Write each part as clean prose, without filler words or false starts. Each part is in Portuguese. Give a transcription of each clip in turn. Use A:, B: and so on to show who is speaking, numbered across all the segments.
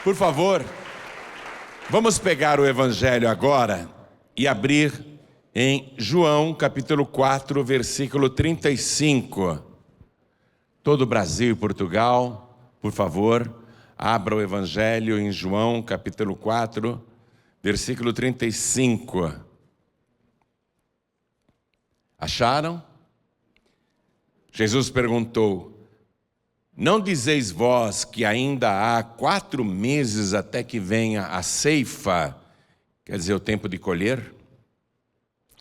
A: Por favor, vamos pegar o Evangelho agora e abrir em João, capítulo 4, versículo 35. Todo o Brasil e Portugal, por favor, abra o Evangelho em João, capítulo 4, versículo 35. Acharam? Jesus perguntou: não dizeis vós que ainda há 4 meses até que venha a ceifa, quer dizer, o tempo de colher,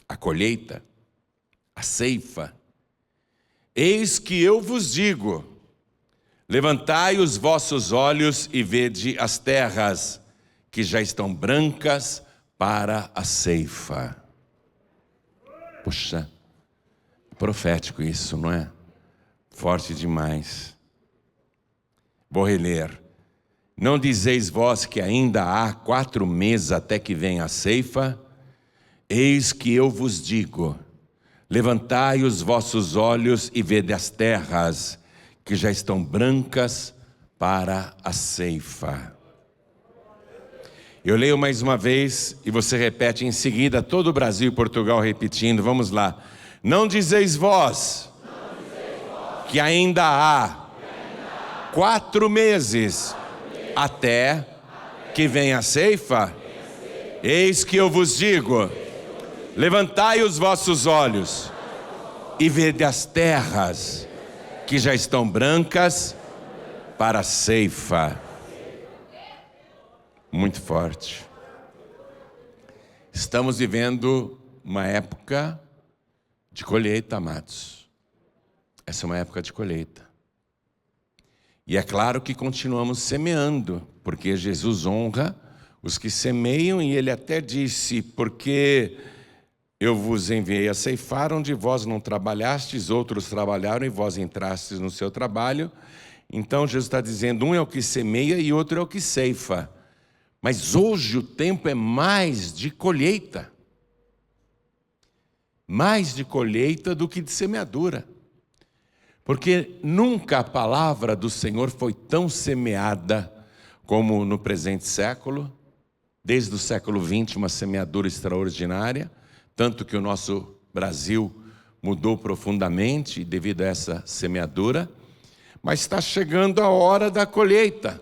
A: a colheita, a ceifa? Eis que eu vos digo, levantai os vossos olhos e vede as terras, que já estão brancas para a ceifa. Puxa, profético isso, não é? Forte demais. Vou reler. Não dizeis vós que ainda há 4 meses até que venha a ceifa? Eis que eu vos digo, levantai os vossos olhos e vede as terras, que já estão brancas para a ceifa. Eu leio mais uma vez e você repete em seguida, todo o Brasil e Portugal repetindo. Vamos lá. Não dizeis vós que ainda há 4 meses até que venha a ceifa? Eis que eu vos digo, levantai os vossos olhos e vede as terras, que já estão brancas para a ceifa. Muito forte. Estamos vivendo uma época de colheita, amados. Essa é uma época de colheita. E é claro que continuamos semeando, porque Jesus honra os que semeiam, e ele até disse, porque eu vos enviei a ceifar, onde vós não trabalhastes, outros trabalharam e vós entrastes no seu trabalho. Então Jesus está dizendo, um é o que semeia e outro é o que ceifa. Mas hoje o tempo é mais de colheita. Mais de colheita do que de semeadura. Porque nunca a palavra do Senhor foi tão semeada como no presente século. Desde o século XX, uma semeadura extraordinária. Tanto que o nosso Brasil mudou profundamente devido a essa semeadura. Mas está chegando a hora da colheita.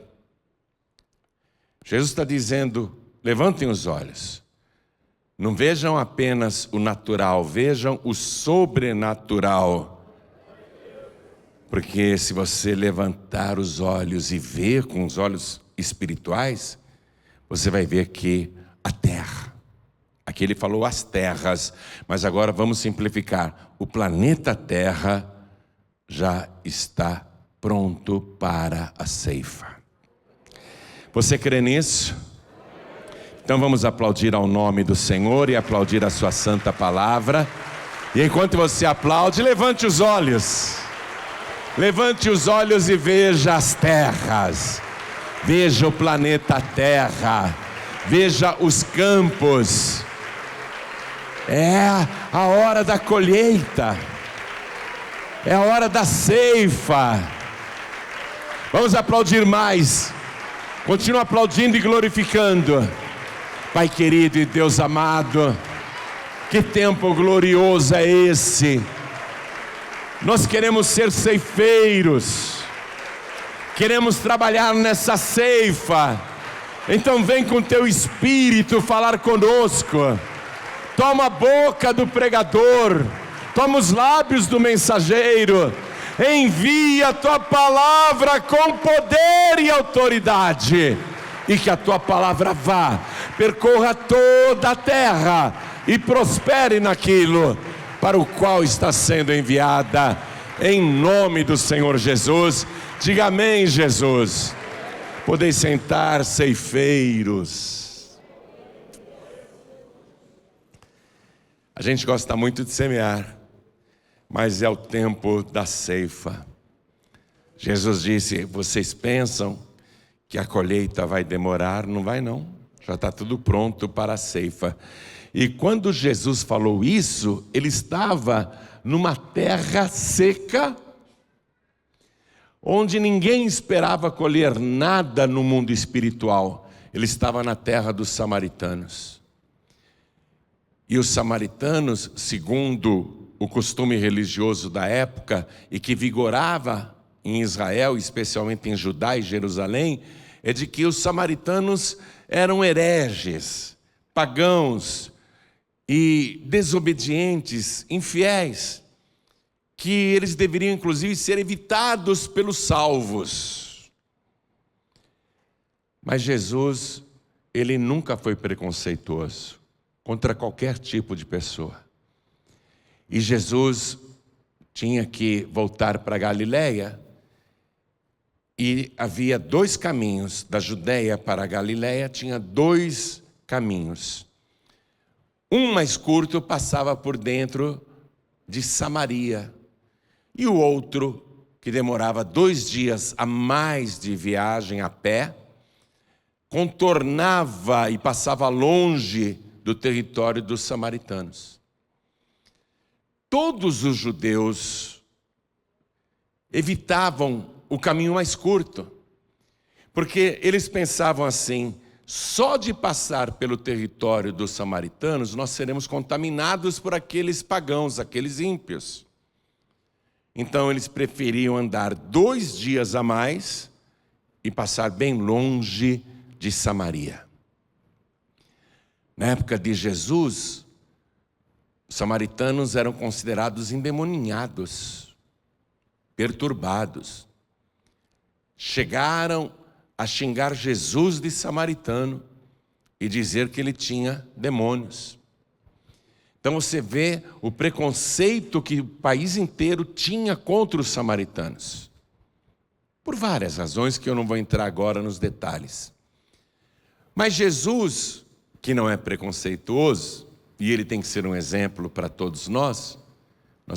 A: Jesus está dizendo, levantem os olhos. Não vejam apenas o natural, vejam o sobrenatural. Porque se você levantar os olhos e ver com os olhos espirituais, você vai ver que a terra, aqui ele falou as terras, mas agora vamos simplificar, o planeta Terra já está pronto para a ceifa. Você crê nisso? Então vamos aplaudir ao nome do Senhor e aplaudir a sua santa palavra. E enquanto você aplaude, levante os olhos. Levante os olhos e veja as terras. Veja o planeta Terra. Veja os campos. É a hora da colheita. É a hora da ceifa. Vamos aplaudir mais. Continua aplaudindo e glorificando. Pai querido e Deus amado, que tempo glorioso é esse. Nós queremos ser ceifeiros. Queremos trabalhar nessa ceifa. Então vem com teu Espírito falar conosco. Toma a boca do pregador. Toma os lábios do mensageiro. Envia a tua palavra com poder e autoridade. E que a tua palavra vá, percorra toda a terra e prospere naquilo para o qual está sendo enviada, em nome do Senhor Jesus. Diga amém, Jesus. Podeis sentar, ceifeiros. A gente gosta muito de semear, mas é o tempo da ceifa. Jesus disse, vocês pensam que a colheita vai demorar? Não vai não, já está tudo pronto para a ceifa. E quando Jesus falou isso, ele estava numa terra seca, onde ninguém esperava colher nada no mundo espiritual. Ele estava na terra dos samaritanos. E os samaritanos, segundo o costume religioso da época, e que vigorava em Israel, especialmente em Judá e Jerusalém, é de que os samaritanos eram hereges, pagãos e desobedientes, infiéis, que eles deveriam inclusive ser evitados pelos salvos. Mas Jesus, ele nunca foi preconceituoso contra qualquer tipo de pessoa. E Jesus tinha que voltar para Galiléia, e havia 2 caminhos. Da Judéia para a Galiléia tinha 2 caminhos. Um mais curto passava por dentro de Samaria, e o outro, que demorava 2 dias a mais de viagem a pé, contornava e passava longe do território dos samaritanos. Todos os judeus evitavam o caminho mais curto, porque eles pensavam assim: só de passar pelo território dos samaritanos nós seremos contaminados por aqueles pagãos, aqueles ímpios. Então eles preferiam andar 2 dias a mais e passar bem longe de Samaria. Na época de Jesus, os samaritanos eram considerados endemoninhados, perturbados. Chegaram a xingar Jesus de samaritano e dizer que ele tinha demônios. Então você vê o preconceito que o país inteiro tinha contra os samaritanos, por várias razões que eu não vou entrar agora nos detalhes. Mas Jesus, que não é preconceituoso, e ele tem que ser um exemplo para todos nós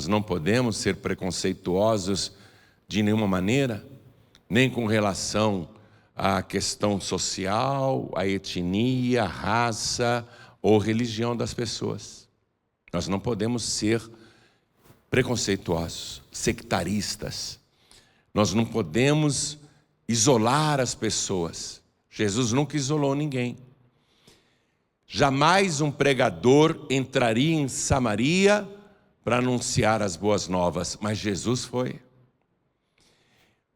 A: não podemos ser preconceituosos de nenhuma maneira, nem com relação à questão social, à etnia, raça ou religião das pessoas. Nós não podemos ser preconceituosos, sectaristas. Nós não podemos isolar as pessoas. Jesus nunca isolou ninguém. Jamais um pregador entraria em Samaria para anunciar as boas novas, mas Jesus foi.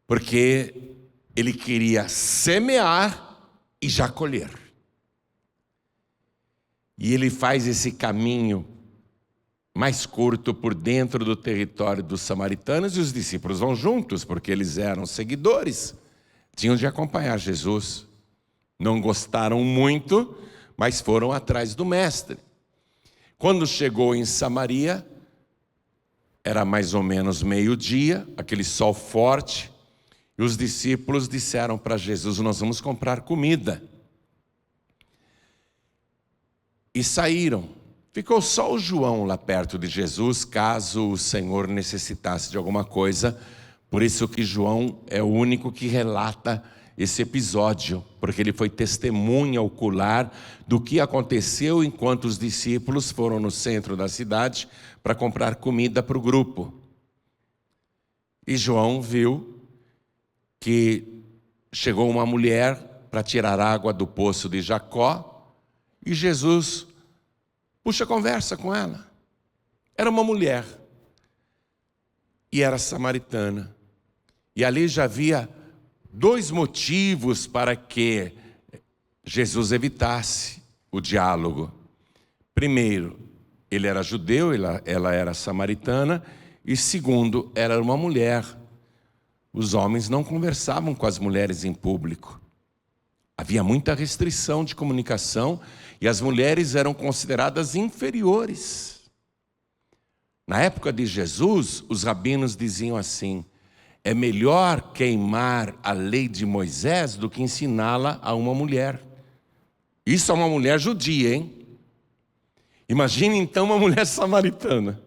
A: Porque ele queria semear e já colher. E ele faz esse caminho mais curto por dentro do território dos samaritanos, e os discípulos vão juntos, porque eles eram seguidores, tinham de acompanhar Jesus. Não gostaram muito, mas foram atrás do mestre. Quando chegou em Samaria, era mais ou menos meio-dia, aquele sol forte, e os discípulos disseram para Jesus: nós vamos comprar comida. E saíram. Ficou só o João lá perto de Jesus, caso o Senhor necessitasse de alguma coisa. Por isso que João é o único que relata esse episódio, porque ele foi testemunha ocular do que aconteceu enquanto os discípulos foram no centro da cidade para comprar comida para o grupo. E João viu que chegou uma mulher para tirar água do poço de Jacó, e Jesus puxa conversa com ela. Era uma mulher, e era samaritana, e ali já havia 2 motivos para que Jesus evitasse o diálogo. Primeiro, ele era judeu, ela era samaritana, e segundo, ela era uma mulher. Os homens não conversavam com as mulheres em público. Havia muita restrição de comunicação e as mulheres eram consideradas inferiores. Na época de Jesus, os rabinos diziam assim: é melhor queimar a lei de Moisés do que ensiná-la a uma mulher. Isso é uma mulher judia, hein? Imagine então uma mulher samaritana.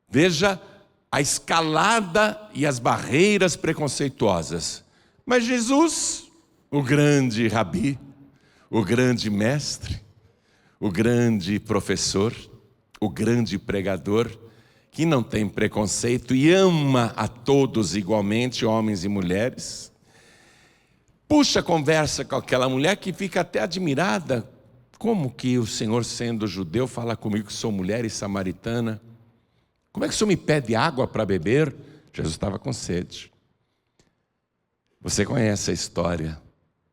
A: Veja a escalada e as barreiras preconceituosas. Mas Jesus, o grande rabi, o grande mestre, o grande professor, o grande pregador, que não tem preconceito e ama a todos igualmente, homens e mulheres. Puxa a conversa com aquela mulher que fica até admirada. Como que o Senhor, sendo judeu, fala comigo que sou mulher e samaritana? Como é que o Senhor me pede água para beber? Jesus estava com sede. Você conhece a história.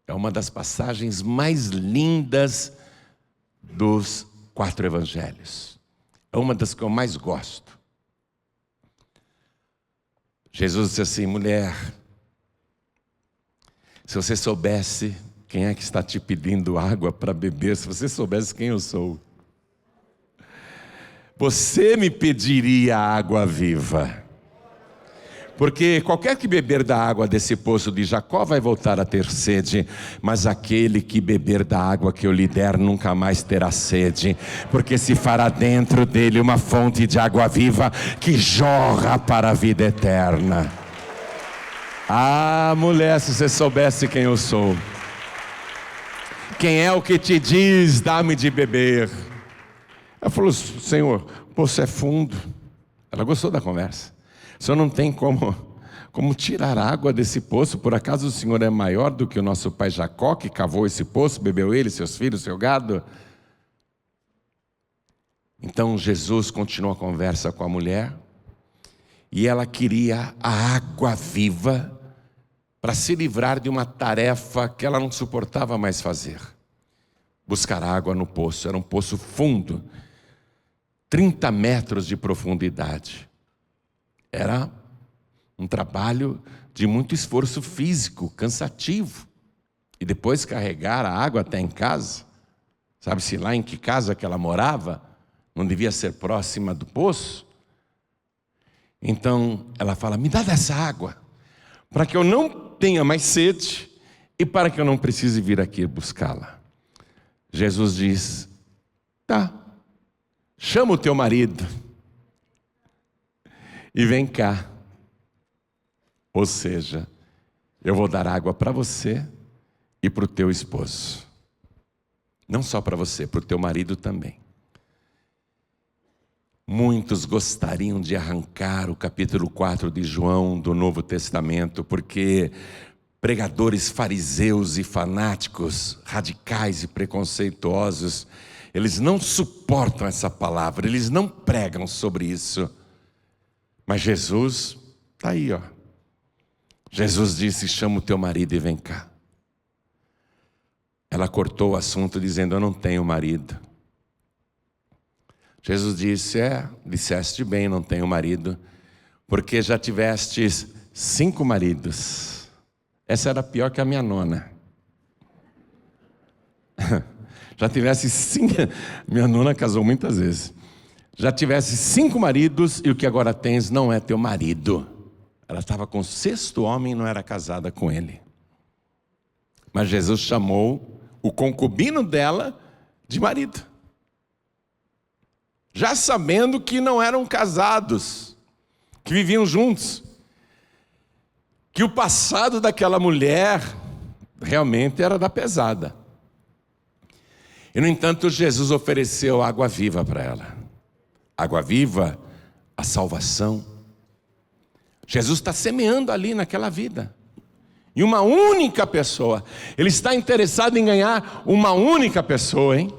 A: É uma das passagens mais lindas dos 4 evangelhos. É uma das que eu mais gosto. Jesus disse assim: mulher, se você soubesse quem é que está te pedindo água para beber, se você soubesse quem eu sou, você me pediria água viva. Porque qualquer que beber da água desse poço de Jacó vai voltar a ter sede, mas aquele que beber da água que eu lhe der nunca mais terá sede, porque se fará dentro dele uma fonte de água viva que jorra para a vida eterna. Ah, mulher, se você soubesse quem eu sou, quem é o que te diz, dá-me de beber? Ela falou: Senhor, o poço é fundo. Ela gostou da conversa. O Senhor não tem como tirar água desse poço? Por acaso o Senhor é maior do que o nosso pai Jacó, que cavou esse poço, bebeu ele, seus filhos, seu gado? Então Jesus continuou a conversa com a mulher, e ela queria a água viva para se livrar de uma tarefa que ela não suportava mais fazer. Buscar água no poço. Era um poço fundo, 30 metros de profundidade. Era um trabalho de muito esforço físico, cansativo. E depois carregar a água até em casa. Sabe-se lá em que casa que ela morava? Não devia ser próxima do poço. Então ela fala: me dá dessa água, para que eu não tenha mais sede e para que eu não precise vir aqui buscá-la. Jesus diz: tá, chama o teu marido e vem cá. Ou seja, eu vou dar água para você e para o teu esposo. Não só para você, para o teu marido também. Muitos gostariam de arrancar o capítulo 4 de João do Novo Testamento, porque pregadores fariseus e fanáticos, radicais e preconceituosos, eles não suportam essa palavra, eles não pregam sobre isso. Mas Jesus está aí, ó. Jesus disse: chama o teu marido e vem cá. Ela cortou o assunto dizendo: eu não tenho marido. Jesus disse: disseste bem, não tenho marido, porque já tivestes 5 maridos. Essa era pior que a minha nona. Já tivesse 5, minha nona casou muitas vezes. Já tivesse 5 maridos e o que agora tens não é teu marido. Ela estava com o 6º homem e não era casada com ele. Mas Jesus chamou o concubino dela de marido, já sabendo que não eram casados, que viviam juntos, que o passado daquela mulher realmente era da pesada. E no entanto Jesus ofereceu água viva para ela. Água viva, a salvação. Jesus está semeando ali naquela vida. E uma única pessoa. Ele está interessado em ganhar uma única pessoa, hein?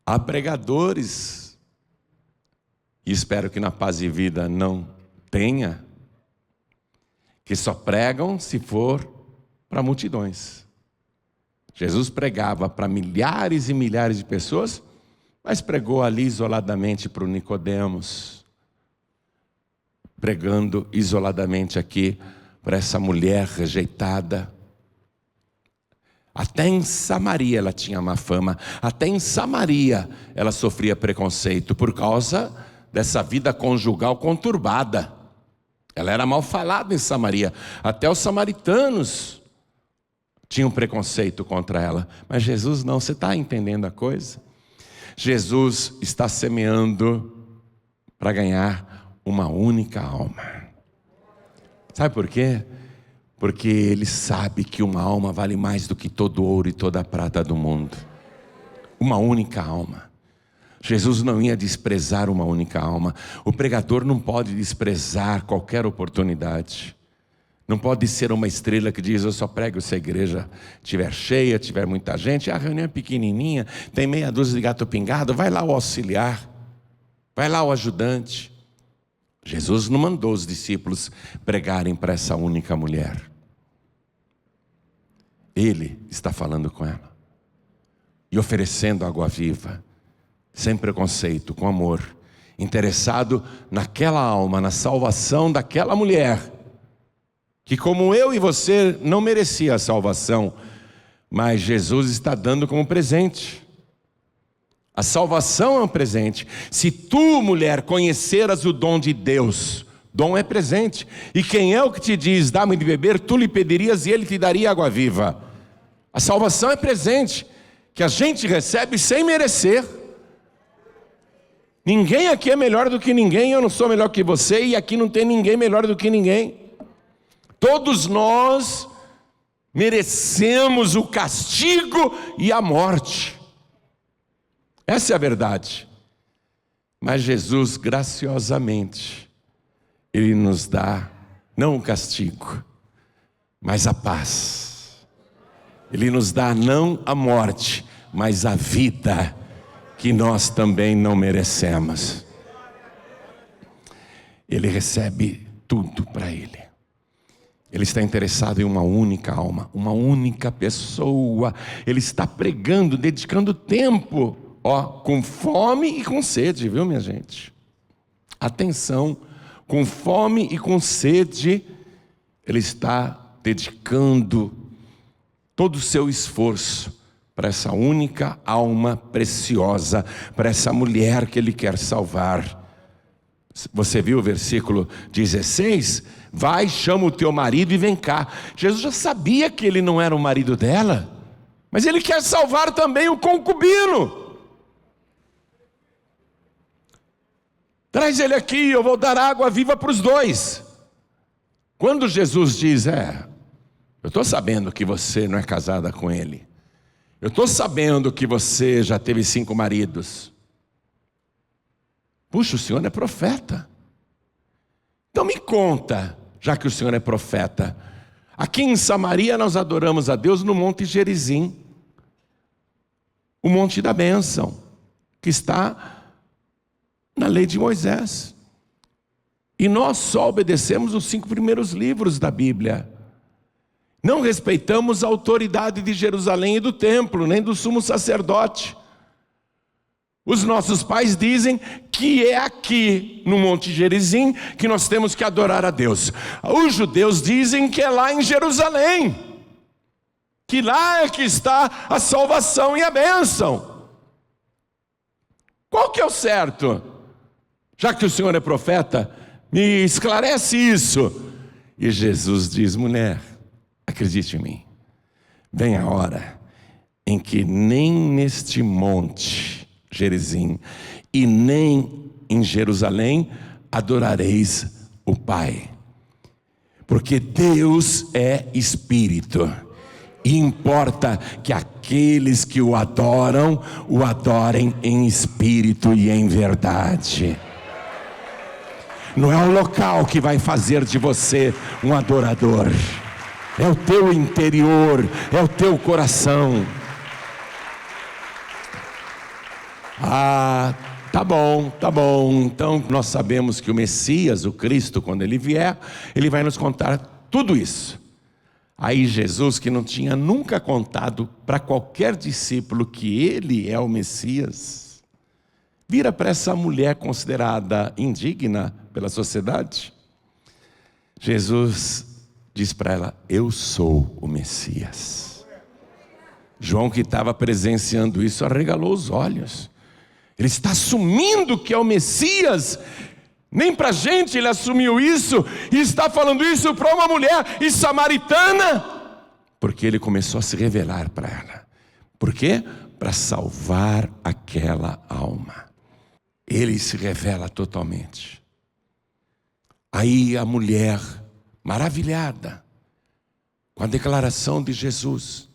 A: Há pregadores, e espero que na Paz e Vida não tenha, que só pregam se for para multidões. Jesus pregava para milhares e milhares de pessoas, mas pregou ali isoladamente para o Nicodemos, pregando isoladamente aqui para essa mulher rejeitada. Até em Samaria ela tinha má fama, até em Samaria ela sofria preconceito por causa dessa vida conjugal conturbada. Ela era mal falada em Samaria, até os samaritanos tinham preconceito contra ela. Mas Jesus não, você está entendendo a coisa? Jesus está semeando para ganhar uma única alma. Sabe por quê? Porque ele sabe que uma alma vale mais do que todo o ouro e toda a prata do mundo. Uma única alma. Jesus não ia desprezar uma única alma. O pregador não pode desprezar qualquer oportunidade. Não pode ser uma estrela que diz: eu só prego se a igreja estiver cheia, tiver muita gente. A reunião é pequenininha, tem meia dúzia de gato pingado, vai lá o auxiliar, vai lá o ajudante. Jesus não mandou os discípulos pregarem para essa única mulher. Ele está falando com ela e oferecendo água viva, sem preconceito, com amor, interessado naquela alma, na salvação daquela mulher, que como eu e você não merecia a salvação, mas Jesus está dando como presente. A salvação é um presente. Se tu, mulher, conheceras o dom de Deus, dom é presente. E quem é o que te diz: dá-me de beber, tu lhe pedirias e ele te daria água viva. A salvação é presente, que a gente recebe sem merecer. Ninguém aqui é melhor do que ninguém, eu não sou melhor que você, e aqui não tem ninguém melhor do que ninguém. Todos nós merecemos o castigo e a morte. Essa é a verdade. Mas Jesus, graciosamente, Ele nos dá, não o castigo, mas a paz. Ele nos dá não a morte, mas a vida, que nós também não merecemos. Ele recebe tudo para Ele. Ele está interessado em uma única alma, uma única pessoa. Ele está pregando, dedicando tempo, com fome e com sede, viu, minha gente? Atenção, com fome e com sede, Ele está dedicando todo o seu esforço para essa única alma preciosa, para essa mulher que Ele quer salvar. Você viu o versículo 16? Vai, chama o teu marido e vem cá. Jesus já sabia que ele não era o marido dela, mas Ele quer salvar também o concubino. Traz ele aqui, eu vou dar água viva para os dois. Quando Jesus diz: eu estou sabendo que você não é casada com ele, eu estou sabendo que você já teve 5 maridos. Puxa, o senhor é profeta. Então me conta, já que o senhor é profeta. Aqui em Samaria nós adoramos a Deus no Monte Gerizim, o Monte da Bênção, que está na lei de Moisés. E nós só obedecemos os 5 primeiros livros da Bíblia. Não respeitamos a autoridade de Jerusalém e do templo, nem do sumo sacerdote. Os nossos pais dizem que é aqui no Monte Gerizim que nós temos que adorar a Deus. Os judeus dizem que é lá em Jerusalém, que lá é que está a salvação e a bênção. Qual que é o certo? Já que o senhor é profeta, me esclarece isso. E Jesus diz: mulher, acredite em mim, vem a hora em que nem neste monte Gerizim e nem em Jerusalém adorareis o Pai, porque Deus é Espírito, e importa que aqueles que o adorem em espírito e em verdade. Não é o local que vai fazer de você um adorador, é o teu interior, é o teu coração. Tá bom. Então nós sabemos que o Messias, o Cristo, quando Ele vier, Ele vai nos contar tudo isso. Aí Jesus, que não tinha nunca contado para qualquer discípulo que Ele é o Messias, vira para essa mulher considerada indigna pela sociedade. Jesus diz para ela: eu sou o Messias. João, que estava presenciando isso, arregalou os olhos. Ele está assumindo que é o Messias. Nem para a gente ele assumiu isso, e está falando isso para uma mulher e samaritana, porque ele começou a se revelar para ela. Por quê? Para salvar aquela alma. Ele se revela totalmente. Aí a mulher, maravilhada com a declaração de Jesus,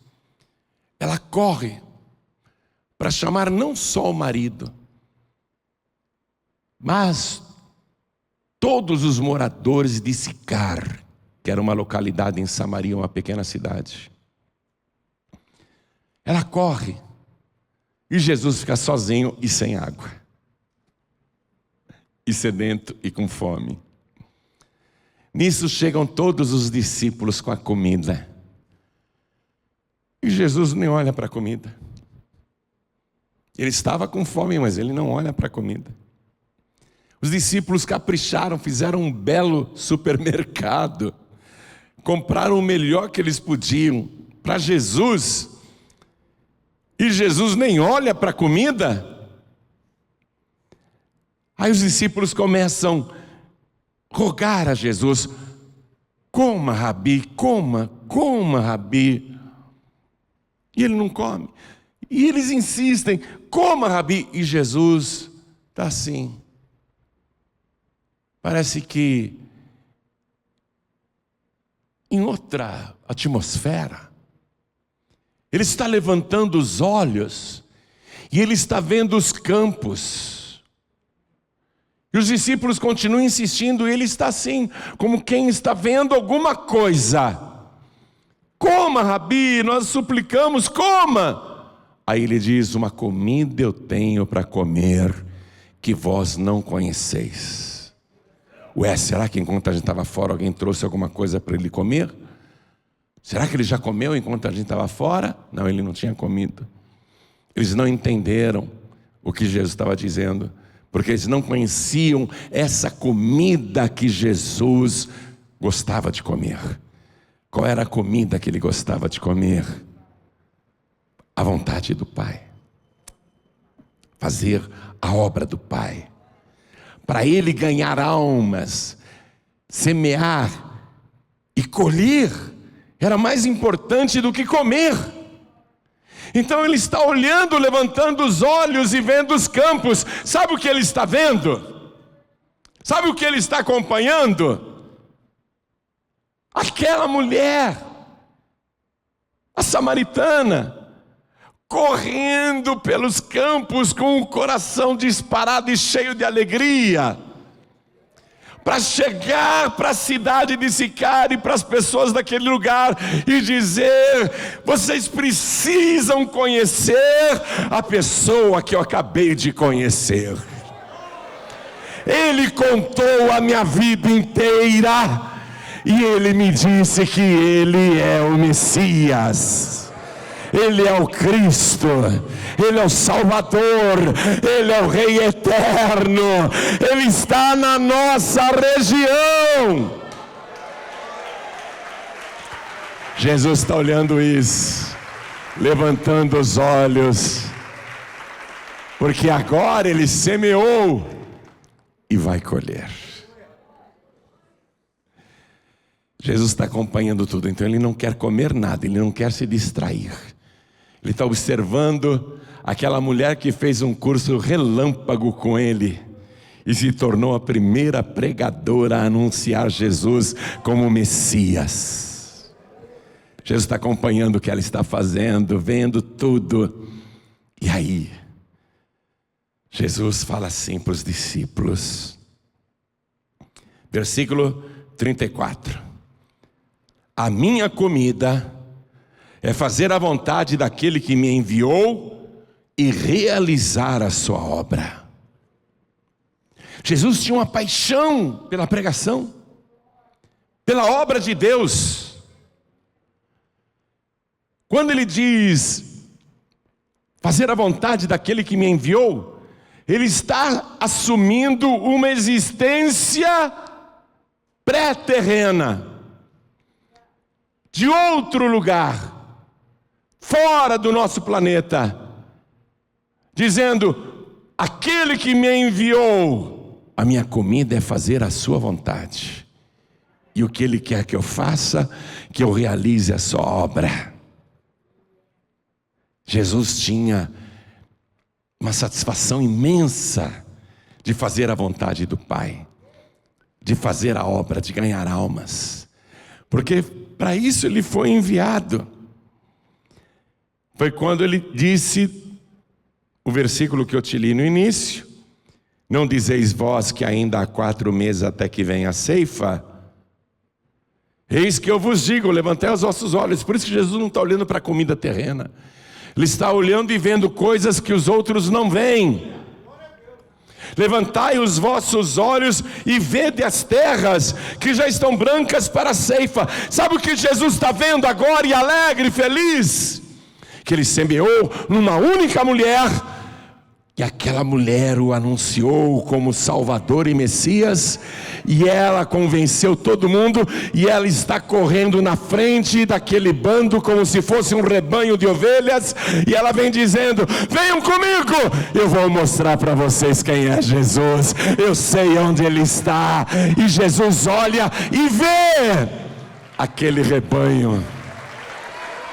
A: ela corre para chamar não só o marido, Mas todos os moradores de Sicar, que era uma localidade em Samaria, uma pequena cidade, ela corre e Jesus fica sozinho e sem água, e sedento e com fome. Nisso chegam todos os discípulos com a comida, e Jesus nem olha para a comida. Ele estava com fome, mas ele não olha para a comida. Os discípulos capricharam, fizeram um belo supermercado, compraram o melhor que eles podiam para Jesus, e Jesus nem olha para a comida. Aí os discípulos começam a rogar a Jesus: coma, Rabi, coma, Rabi. E ele não come. E eles insistem: coma, Rabi. E Jesus está assim. Parece que em outra atmosfera. Ele está levantando os olhos e ele está vendo os campos. E os discípulos continuam insistindo, e ele está assim, como quem está vendo alguma coisa. Coma, Rabi, nós suplicamos, coma. Aí ele diz: uma comida eu tenho para comer, que vós não conheceis. Ué, será que enquanto a gente estava fora, alguém trouxe alguma coisa para ele comer? Será que ele já comeu enquanto a gente estava fora? Não, ele não tinha comido. Eles não entenderam o que Jesus estava dizendo, porque eles não conheciam essa comida que Jesus gostava de comer. Qual era a comida que ele gostava de comer? A vontade do Pai. Fazer a obra do Pai. Para ele ganhar almas, semear e colher, era mais importante do que comer. Então ele está olhando, levantando os olhos e vendo os campos. Sabe o que ele está vendo? Sabe o que ele está acompanhando? Aquela mulher, a samaritana, correndo pelos campos com o coração disparado e cheio de alegria, para chegar para a cidade de Sicar e para as pessoas daquele lugar e dizer: vocês precisam conhecer a pessoa que eu acabei de conhecer. Ele contou a minha vida inteira e ele me disse que ele é o Messias. Ele é o Cristo, Ele é o Salvador, Ele é o Rei eterno, Ele está na nossa região. Jesus está olhando isso, levantando os olhos, porque agora Ele semeou e vai colher. Jesus está acompanhando tudo, então Ele não quer comer nada, Ele não quer se distrair. Ele está observando aquela mulher que fez um curso relâmpago com Ele e se tornou a primeira pregadora a anunciar Jesus como Messias. Jesus está acompanhando o que ela está fazendo, vendo tudo. E aí, Jesus fala assim para os discípulos, versículo 34: a minha comida é fazer a vontade daquele que me enviou e realizar a sua obra. Jesus tinha uma paixão pela pregação, pela obra de Deus. Quando ele diz fazer a vontade daquele que me enviou, ele está assumindo uma existência pré-terrena, de outro lugar, fora do nosso planeta, dizendo: aquele que me enviou, a minha comida é fazer a sua vontade, e o que Ele quer que eu faça, que eu realize a sua obra. Jesus tinha uma satisfação imensa de fazer a vontade do Pai, de fazer a obra, de ganhar almas, porque para isso Ele foi enviado. Foi quando Ele disse, o versículo que eu te li no início, Não dizeis vós que ainda há 4 meses até que venha a ceifa? Eis que eu vos digo, levantei os vossos olhos. Por isso que Jesus não está olhando para a comida terrena. Ele está olhando e vendo coisas que os outros não veem. Levantai os vossos olhos e vede as terras que já estão brancas para a ceifa. Sabe o que Jesus está vendo agora e alegre, feliz? Que ele semeou numa única mulher, e aquela mulher o anunciou como Salvador e Messias, e ela convenceu todo mundo, e ela está correndo na frente daquele bando como se fosse um rebanho de ovelhas, e ela vem dizendo: venham comigo, eu vou mostrar para vocês quem é Jesus, eu sei onde ele está. E Jesus olha e vê aquele rebanho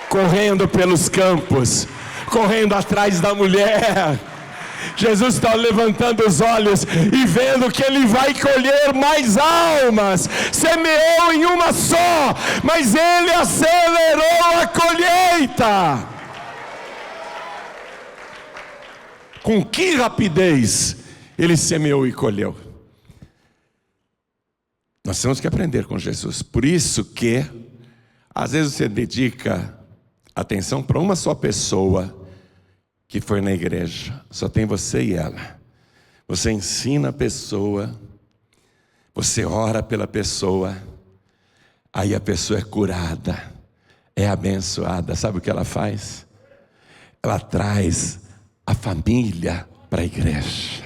A: correndo pelos campos, correndo atrás da mulher. Jesus está levantando os olhos e vendo que ele vai colher mais almas. Semeou em uma só, mas ele acelerou a colheita. Com que rapidez ele semeou e colheu. Nós temos que aprender com Jesus. Por isso que às vezes você dedica atenção para uma só pessoa que foi na igreja, só tem você e ela. Você ensina a pessoa, você ora pela pessoa, aí a pessoa é curada, é abençoada. Sabe o que ela faz? Ela traz a família para a igreja,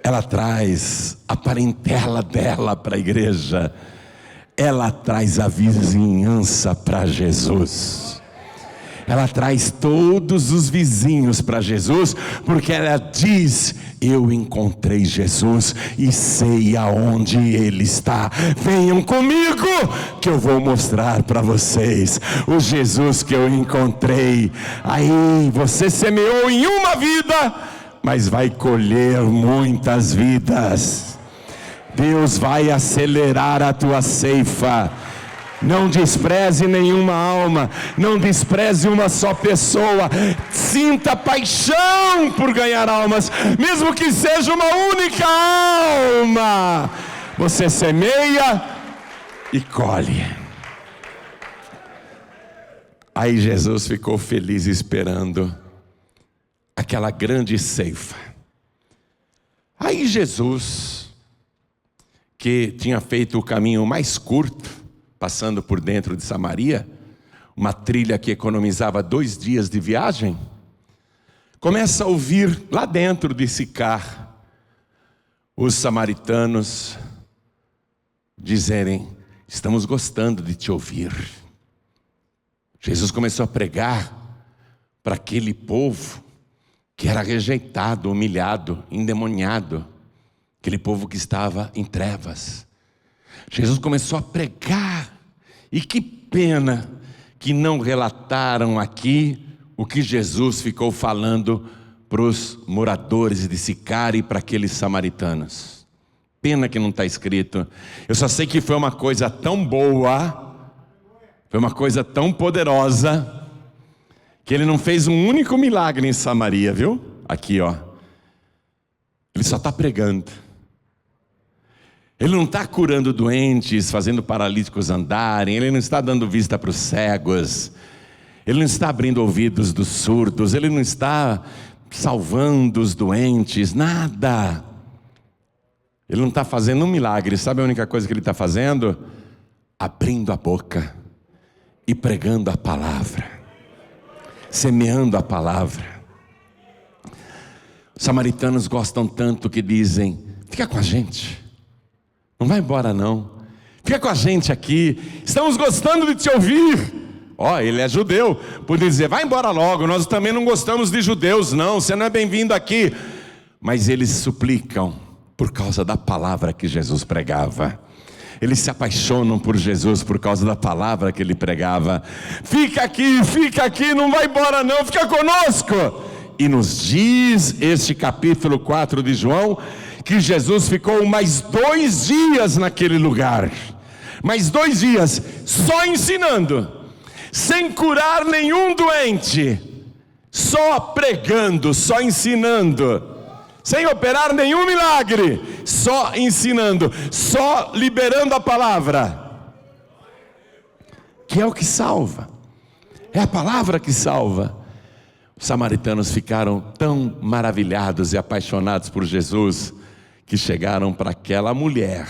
A: ela traz a parentela dela para a igreja, ela traz a vizinhança para Jesus. Ela traz todos os vizinhos para Jesus, porque ela diz: eu encontrei Jesus e sei aonde ele está. Venham comigo que eu vou mostrar para vocês o Jesus que eu encontrei. Aí você semeou em uma vida, mas vai colher muitas vidas. Deus vai acelerar a tua ceifa. Não despreze nenhuma alma, não despreze uma só pessoa. Sinta paixão por ganhar almas, mesmo que seja uma única alma. Você semeia e colhe. Aí Jesus ficou feliz esperando aquela grande ceifa. Aí Jesus, que tinha feito o caminho mais curto, passando por dentro de Samaria, uma trilha que economizava 2 dias de viagem, começa a ouvir lá dentro de Sicar os samaritanos dizerem: estamos gostando de te ouvir. Jesus começou a pregar para aquele povo que era rejeitado, humilhado, endemoniado, aquele povo que estava em trevas. Jesus começou a pregar, e que pena que não relataram aqui o que Jesus ficou falando para os moradores de Sicar e para aqueles samaritanos. Pena que não está escrito. Eu só sei que foi uma coisa tão boa, foi uma coisa tão poderosa, que ele não fez um único milagre em Samaria, viu? Aqui, ó. Ele só está pregando. Ele não está curando doentes, fazendo paralíticos andarem, ele não está dando vista para os cegos, ele não está abrindo ouvidos dos surdos, ele não está salvando os doentes, nada. Ele não está fazendo um milagre. Sabe a única coisa que ele está fazendo? Abrindo a boca e pregando a palavra, semeando a palavra. Os samaritanos gostam tanto que dizem: fica com a gente, não vai embora não, fica com a gente aqui, estamos gostando de te ouvir. Ele é judeu, podia dizer: vai embora logo, nós também não gostamos de judeus não, você não é bem-vindo aqui. Mas eles suplicam por causa da palavra que Jesus pregava. Eles se apaixonam por Jesus por causa da palavra que ele pregava. Fica aqui, não vai embora não, fica conosco. E nos diz este capítulo 4 de João, que Jesus ficou mais 2 dias naquele lugar. Mais 2 dias, só ensinando, sem curar nenhum doente, só pregando, só ensinando. sem operar nenhum milagre, só ensinando, só liberando a palavra, que é o que salva, é a palavra que salva. Os samaritanos ficaram tão maravilhados e apaixonados por Jesus, que chegaram para aquela mulher,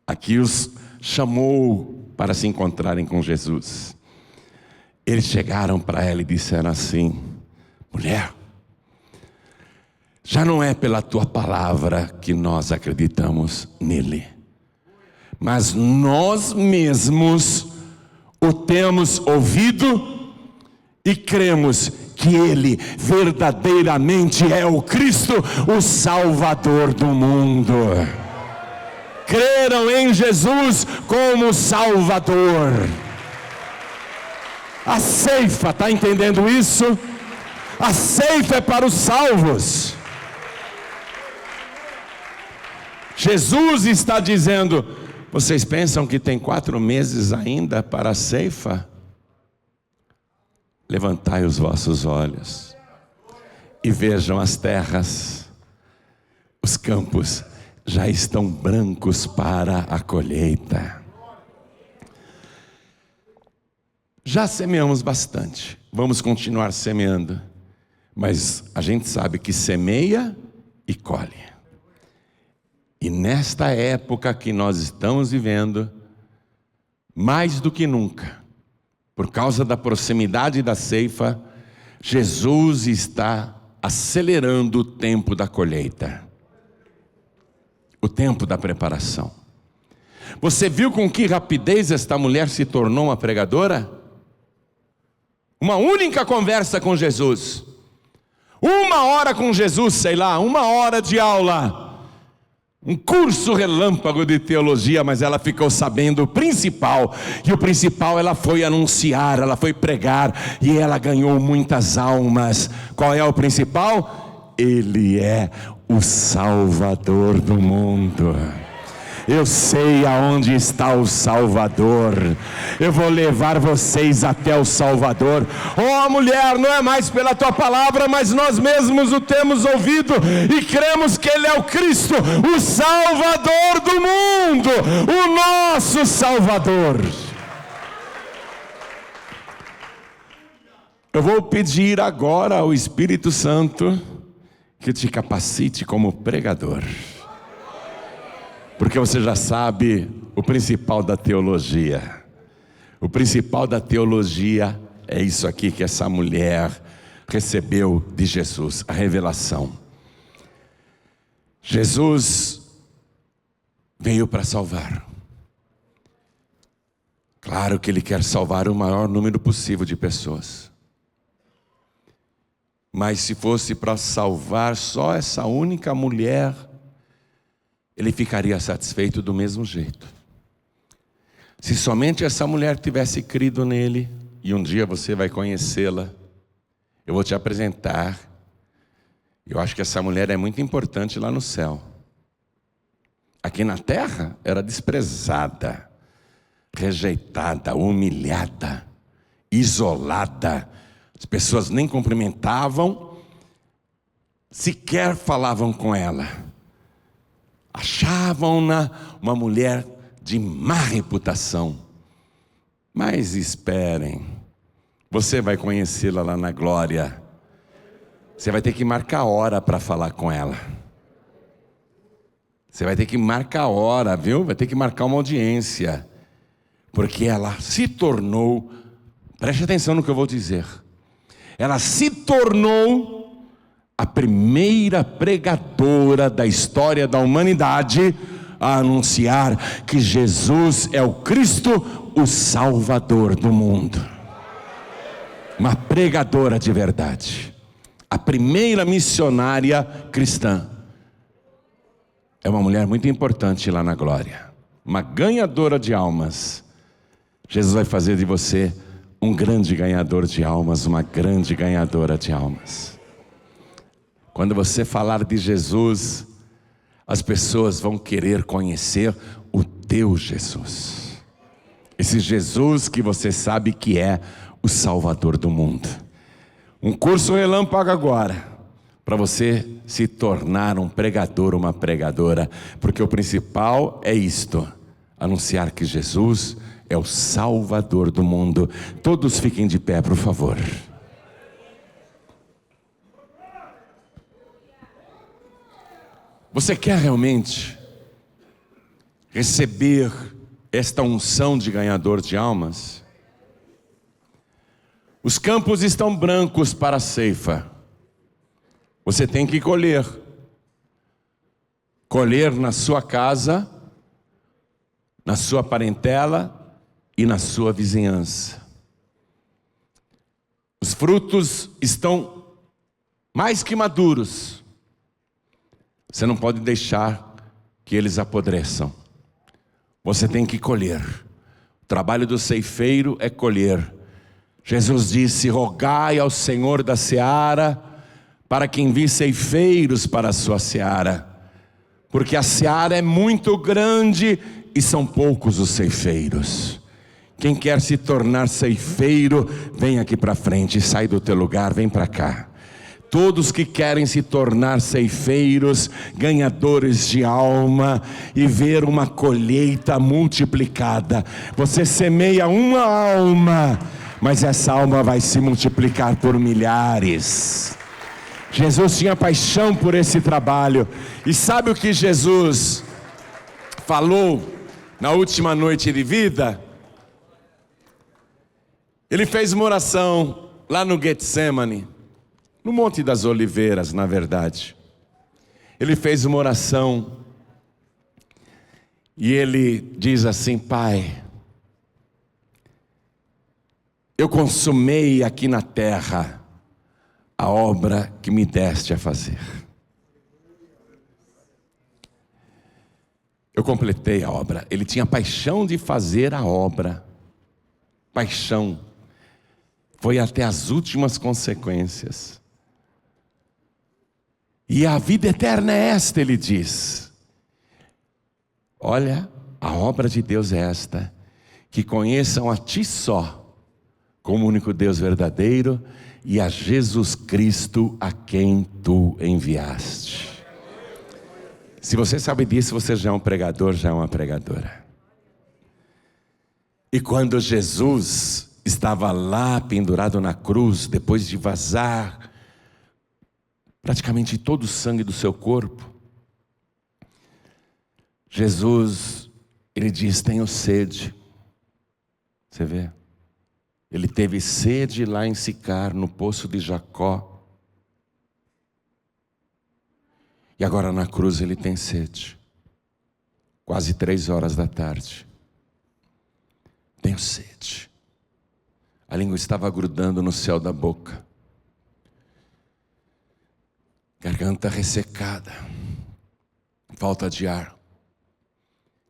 A: a que os chamou para se encontrarem com Jesus. Eles chegaram para ela e disseram assim: mulher, já não é pela tua palavra que nós acreditamos nele, mas nós mesmos o temos ouvido e cremos que ele verdadeiramente é o Cristo, o Salvador do mundo. Creram em Jesus como Salvador. A ceifa, está entendendo isso? A ceifa é para os salvos. Jesus está dizendo: vocês pensam que tem 4 meses ainda para a ceifa? Levantai os vossos olhos e vejam as terras, os campos já estão brancos para a colheita. Já semeamos bastante, vamos continuar semeando, mas a gente sabe que semeia e colhe. E nesta época que nós estamos vivendo, mais do que nunca, por causa da proximidade da ceifa, Jesus está acelerando o tempo da colheita, o tempo da preparação. Você viu com que rapidez esta mulher se tornou uma pregadora? Uma única conversa com Jesus, 1 hora com Jesus, sei lá, 1 hora de aula, um curso relâmpago de teologia, mas ela ficou sabendo o principal, e o principal ela foi anunciar, ela foi pregar, e ela ganhou muitas almas. Qual é o principal? Ele é o Salvador do mundo. Eu sei aonde está o Salvador, eu vou levar vocês até o Salvador. Oh mulher, não é mais pela tua palavra, mas nós mesmos o temos ouvido e cremos que Ele é o Cristo, o Salvador do mundo, o nosso Salvador. Eu vou pedir agora ao Espírito Santo que te capacite como pregador, porque você já sabe o principal da teologia. O principal da teologia é isso aqui que essa mulher recebeu de Jesus, a revelação. Jesus veio para salvar. Claro que Ele quer salvar o maior número possível de pessoas. Mas se fosse para salvar só essa única mulher, Ele ficaria satisfeito do mesmo jeito. Se somente essa mulher tivesse crido nele, e um dia você vai conhecê-la, eu vou te apresentar. Eu acho que essa mulher é muito importante lá no céu. Aqui na terra era desprezada, rejeitada, humilhada, isolada. As pessoas nem cumprimentavam, sequer falavam com ela. Achavam-na uma mulher de má reputação. Mas esperem, você vai conhecê-la lá na glória. Você vai ter que marcar hora para falar com ela. Você vai ter que marcar hora, viu? Vai ter que marcar uma audiência. Porque ela se tornou, preste atenção no que eu vou dizer, ela se tornou a primeira pregadora da história da humanidade a anunciar que Jesus é o Cristo, o Salvador do mundo. Uma pregadora de verdade. A primeira missionária cristã. É uma mulher muito importante lá na glória. Uma ganhadora de almas. Jesus vai fazer de você um grande ganhador de almas, uma grande ganhadora de almas. Quando você falar de Jesus, as pessoas vão querer conhecer o teu Jesus. Esse Jesus que você sabe que é o Salvador do mundo. Um curso relâmpago agora, para você se tornar um pregador, uma pregadora, porque o principal é isto: anunciar que Jesus é o Salvador do mundo. Todos fiquem de pé, por favor. Você quer realmente receber esta unção de ganhador de almas? Os campos estão brancos para a ceifa. Você tem que colher. Colher na sua casa, na sua parentela e na sua vizinhança. Os frutos estão mais que maduros. Você não pode deixar que eles apodreçam. Você tem que colher. O trabalho do ceifeiro é colher. Jesus disse: rogai ao Senhor da seara para que envie ceifeiros para a sua seara, porque a seara é muito grande e são poucos os ceifeiros. Quem quer se tornar ceifeiro, vem aqui para frente, sai do teu lugar, vem para cá. Todos que querem se tornar ceifeiros, ganhadores de alma e ver uma colheita multiplicada. Você semeia uma alma, mas essa alma vai se multiplicar por milhares. Jesus tinha paixão por esse trabalho. E sabe o que Jesus falou na última noite de vida? Ele fez uma oração lá no Getsemane, no Monte das Oliveiras, na verdade. Ele fez uma oração e ele diz assim: Pai, eu consumei aqui na terra a obra que me deste a fazer. Eu completei a obra. Ele tinha paixão de fazer a obra. Paixão. Foi até as últimas consequências. E a vida eterna é esta, ele diz. Olha, a obra de Deus é esta: que conheçam a Ti só, como único Deus verdadeiro, e a Jesus Cristo a quem Tu enviaste. Se você sabe disso, você já é um pregador, já é uma pregadora. E quando Jesus estava lá pendurado na cruz, depois de vazar praticamente todo o sangue do seu corpo, Jesus, ele diz: tenho sede. Você vê? Ele teve sede lá em Sicar, no poço de Jacó. E agora na cruz ele tem sede. Quase 3 horas da tarde. Tenho sede. A língua estava grudando no céu da boca. Garganta ressecada. Falta de ar.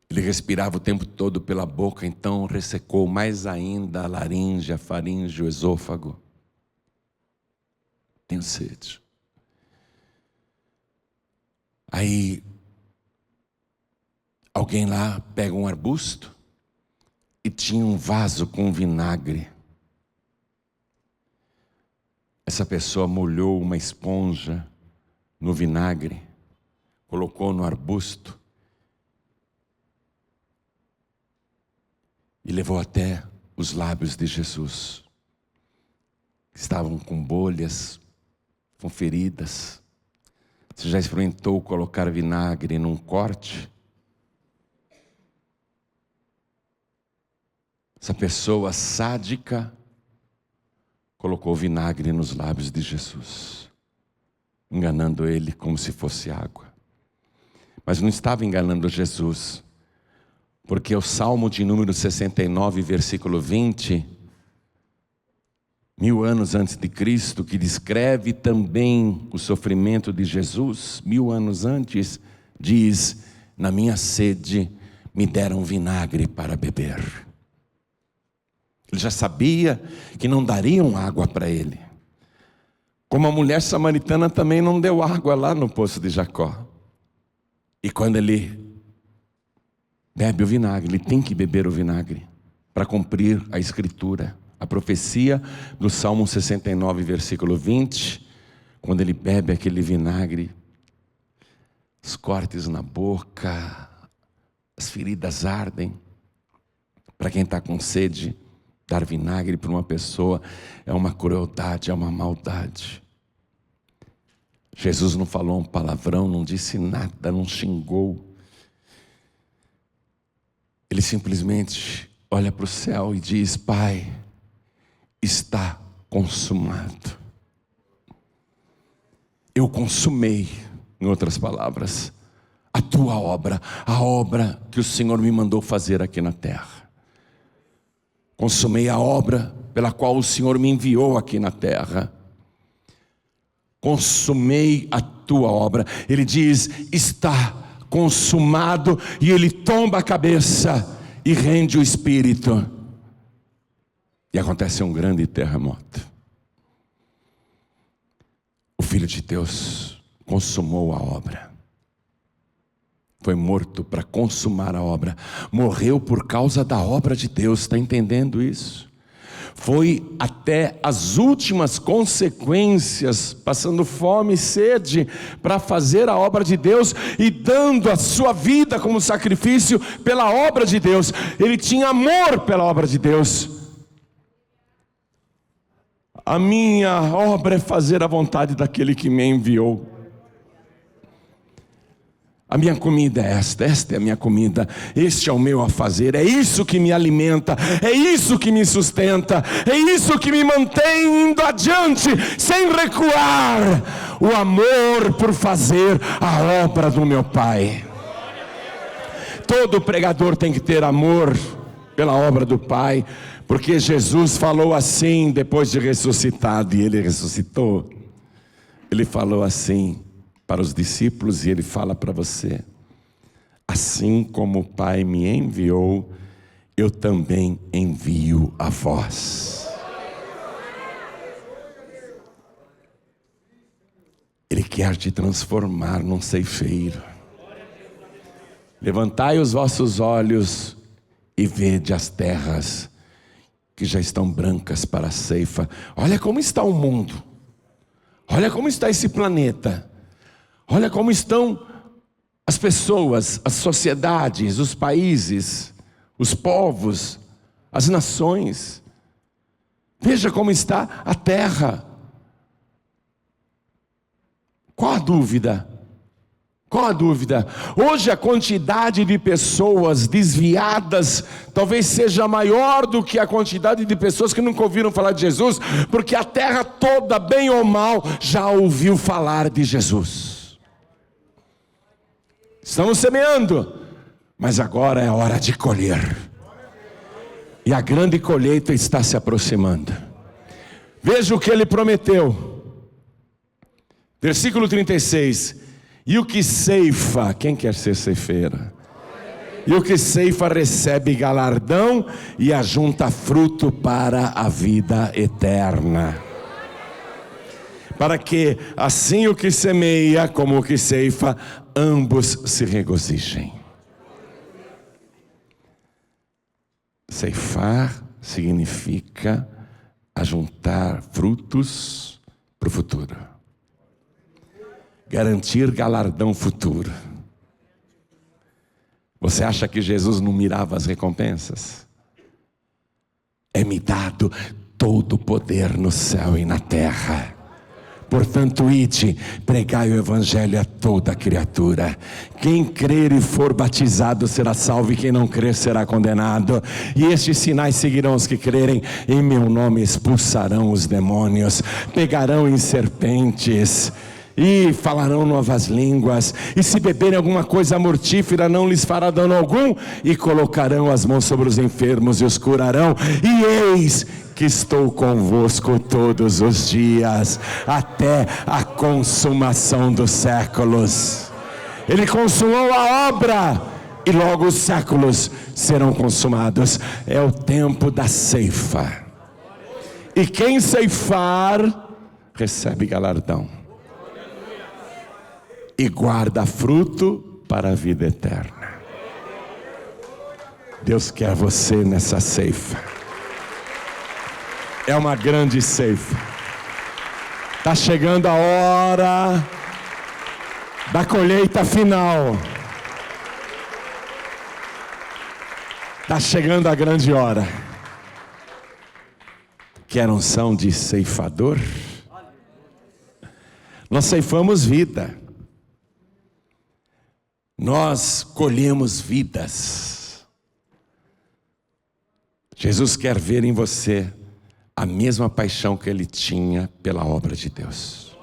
A: Ele respirava o tempo todo pela boca, então ressecou mais ainda a laringe, a faringe, o esôfago. Tenho sede. Aí, alguém lá pega um arbusto e tinha um vaso com vinagre. Essa pessoa molhou uma esponja no vinagre, colocou no arbusto e levou até os lábios de Jesus. Estavam com bolhas, com feridas. Você já experimentou colocar vinagre num corte? Essa pessoa sádica colocou vinagre nos lábios de Jesus, enganando ele como se fosse água. Mas não estava enganando Jesus, porque o Salmo de número 69, versículo 20, 1000 anos antes de Cristo, que descreve também o sofrimento de Jesus, 1000 anos antes, diz: na minha sede me deram vinagre para beber. Ele já sabia que não dariam água para ele. Como a mulher samaritana também não deu água lá no poço de Jacó. E quando ele bebe o vinagre, ele tem que beber o vinagre para cumprir a escritura, a profecia do Salmo 69, versículo 20, quando ele bebe aquele vinagre, os cortes na boca, as feridas ardem. Para quem está com sede, dar vinagre para uma pessoa é uma crueldade, é uma maldade. Jesus não falou um palavrão, não disse nada, não xingou. Ele simplesmente olha para o céu e diz: Pai, está consumado. Eu consumei, em outras palavras, a tua obra, a obra que o Senhor me mandou fazer aqui na terra. Consumei a obra pela qual o Senhor me enviou aqui na terra. Consumei a tua obra. Ele diz: está consumado, e ele tomba a cabeça e rende o espírito. E acontece um grande terremoto. O Filho de Deus consumou a obra. Foi morto para consumar a obra. Morreu por causa da obra de Deus. Está entendendo isso? Foi até as últimas consequências, passando fome e sede, para fazer a obra de Deus e dando a sua vida como sacrifício pela obra de Deus. Ele tinha amor pela obra de Deus. A minha obra é fazer a vontade daquele que me enviou. A minha comida é esta é a minha comida, este é o meu afazer, é isso que me alimenta, é isso que me sustenta, é isso que me mantém indo adiante, sem recuar, o amor por fazer a obra do meu Pai. Todo pregador tem que ter amor pela obra do Pai, porque Jesus falou assim depois de ressuscitado, e Ele ressuscitou. Ele falou assim para os discípulos, e Ele fala para você: assim como o Pai me enviou, eu também envio a vós. Ele quer te transformar num ceifeiro. Levantai os vossos olhos e vede as terras que já estão brancas para a ceifa. Olha como está o mundo, olha como está esse planeta. Olha como estão as pessoas, as sociedades, os países, os povos, as nações. Veja como está a terra. Qual a dúvida? Qual a dúvida? Hoje a quantidade de pessoas desviadas talvez seja maior do que a quantidade de pessoas que nunca ouviram falar de Jesus, porque a terra toda, bem ou mal, já ouviu falar de Jesus. Estamos semeando, mas agora é hora de colher. E a grande colheita está se aproximando. Veja o que ele prometeu. Versículo 36. E o que ceifa, quem quer ser ceifeiro? E o que ceifa recebe galardão e ajunta fruto para a vida eterna. Para que assim o que semeia como o que ceifa, ambos se regozijem. Ceifar significa ajuntar frutos para o futuro. Garantir galardão futuro. Você acha que Jesus não mirava as recompensas? É-me dado todo o poder no céu e na terra. Portanto, ide, pregai o evangelho a toda criatura. Quem crer e for batizado será salvo, e quem não crer será condenado. E estes sinais seguirão os que crerem: em meu nome expulsarão os demônios, pegarão em serpentes e falarão novas línguas, e se beberem alguma coisa mortífera não lhes fará dano algum, e colocarão as mãos sobre os enfermos e os curarão, e eis que estou convosco todos os dias, até a consumação dos séculos. Ele consumou a obra, e logo os séculos serão consumados. É o tempo da ceifa, e quem ceifar recebe galardão e guarda fruto para a vida eterna. Deus quer você nessa ceifa. É uma grande ceifa. Está chegando a hora da colheita final. Está chegando a grande hora. Quer unção de ceifador? Nós ceifamos vida. Nós colhemos vidas. Jesus quer ver em você a mesma paixão que ele tinha pela obra de Deus.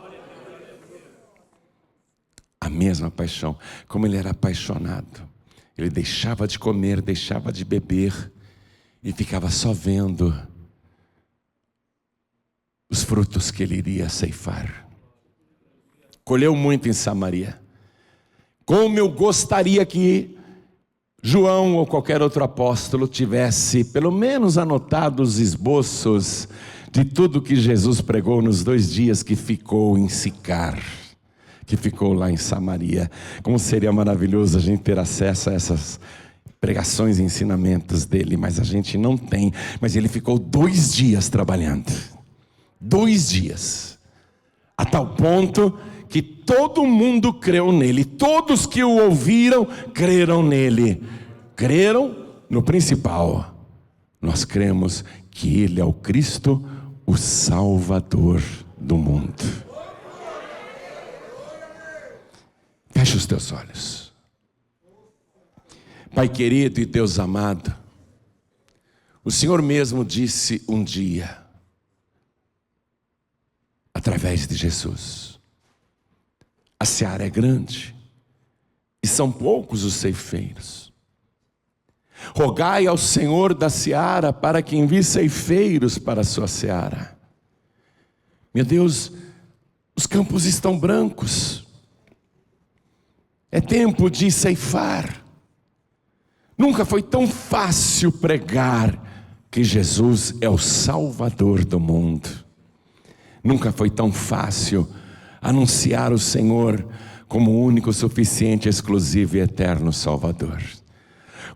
A: A mesma paixão, como ele era apaixonado. Ele deixava de comer, deixava de beber e ficava só vendo os frutos que ele iria ceifar. Colheu muito em Samaria. Como eu gostaria que João ou qualquer outro apóstolo tivesse pelo menos anotado os esboços de tudo que Jesus pregou nos 2 dias que ficou em Sicar, que ficou lá em Samaria. Como seria maravilhoso a gente ter acesso a essas pregações e ensinamentos dele, mas a gente não tem. Mas ele ficou 2 dias trabalhando, 2 dias, a tal ponto que todo mundo creu nele. Todos que o ouviram creram nele. Creram no principal. Nós cremos que ele é o Cristo, o Salvador do mundo. Feche os teus olhos. Pai querido e Deus amado, o Senhor mesmo disse um dia, através de Jesus: a seara é grande e são poucos os ceifeiros. Rogai ao Senhor da seara para que envie ceifeiros para a sua seara. Meu Deus, os campos estão brancos. É tempo de ceifar. Nunca foi tão fácil pregar que Jesus é o Salvador do mundo. Nunca foi tão fácil anunciar o Senhor como o único, suficiente, exclusivo e eterno Salvador.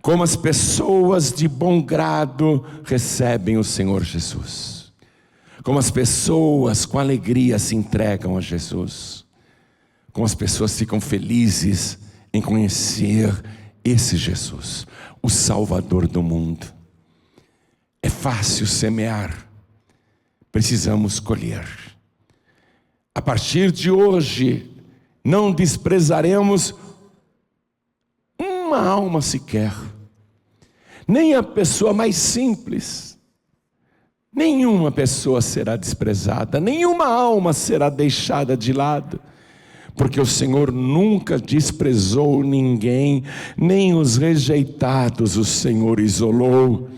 A: Como as pessoas de bom grado recebem o Senhor Jesus. Como as pessoas com alegria se entregam a Jesus. Como as pessoas ficam felizes em conhecer esse Jesus, o Salvador do mundo. É fácil semear, precisamos colher. A partir de hoje, não desprezaremos uma alma sequer, nem a pessoa mais simples. Nenhuma pessoa será desprezada, nenhuma alma será deixada de lado, porque o Senhor nunca desprezou ninguém, nem os rejeitados o Senhor isolou.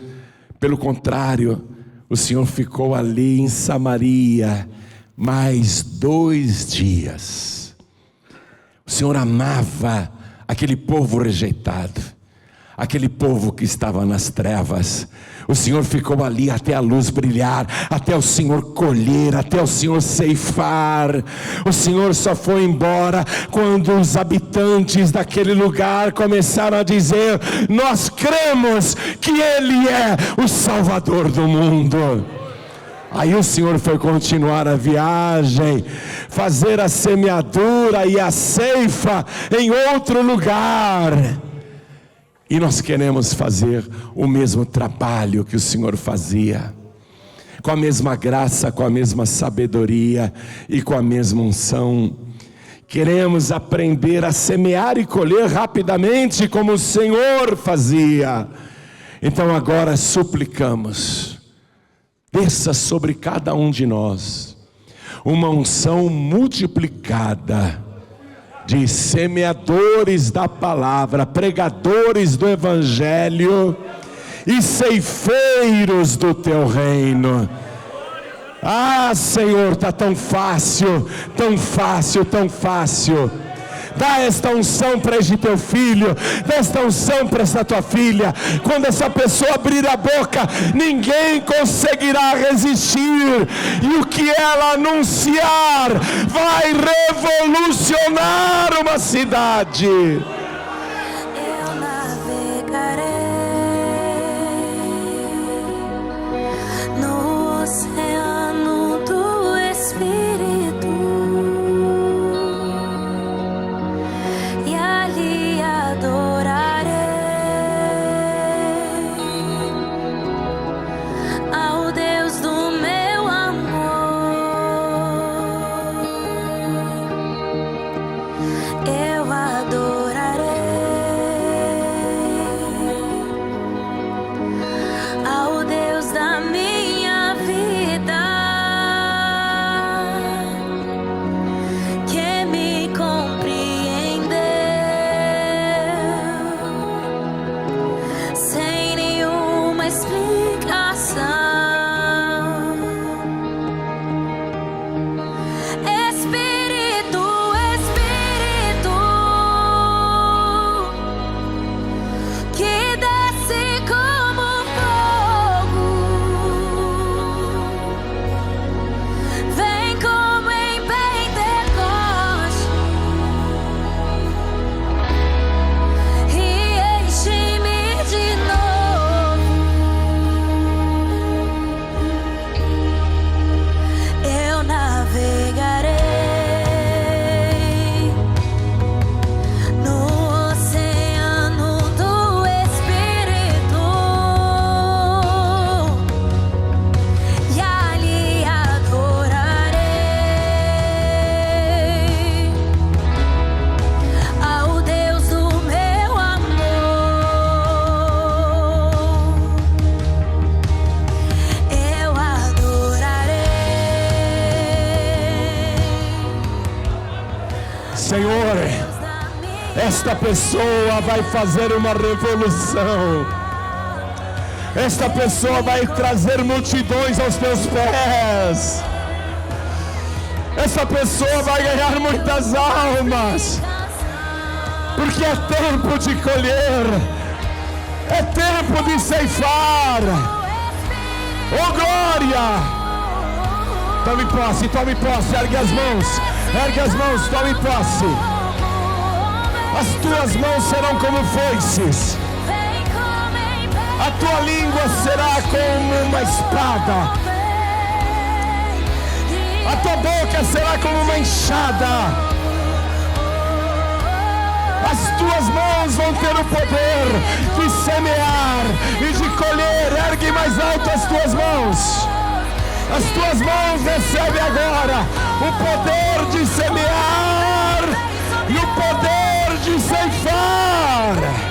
A: Pelo contrário, o Senhor ficou ali em Samaria mais 2 dias. O Senhor amava aquele povo rejeitado, aquele povo que estava nas trevas. O Senhor ficou ali até a luz brilhar, até o Senhor colher, até o Senhor ceifar. O Senhor só foi embora quando os habitantes daquele lugar começaram a dizer: nós cremos que Ele é o Salvador do mundo. Aí o Senhor foi continuar a viagem, fazer a semeadura e a ceifa em outro lugar. E nós queremos fazer o mesmo trabalho que o Senhor fazia, com a mesma graça, com a mesma sabedoria e com a mesma unção. Queremos aprender a semear e colher rapidamente, como o Senhor fazia. Então agora suplicamos: desça sobre cada um de nós uma unção multiplicada de semeadores da palavra, pregadores do evangelho e ceifeiros do teu reino. Ah, Senhor, está tão fácil, tão fácil, tão fácil. Dá esta unção para este teu filho, dá esta unção para esta tua filha. Quando essa pessoa abrir a boca, ninguém conseguirá resistir. E o que ela anunciar vai revolucionar uma cidade.
B: Eu navegarei no oceano do Espírito.
A: Senhor, esta pessoa vai fazer uma revolução. Esta pessoa vai trazer multidões aos teus pés. Essa pessoa vai ganhar muitas almas, porque é tempo de colher, é tempo de ceifar. Oh glória! Tome posse, ergue as mãos, tome posse. As tuas mãos serão como foices, a tua língua será como uma espada, a tua boca será como uma enxada. As tuas mãos vão ter o poder de semear e de colher. Ergue mais alto as tuas mãos. As tuas mãos recebem agora o poder de semear e o poder de ceifar.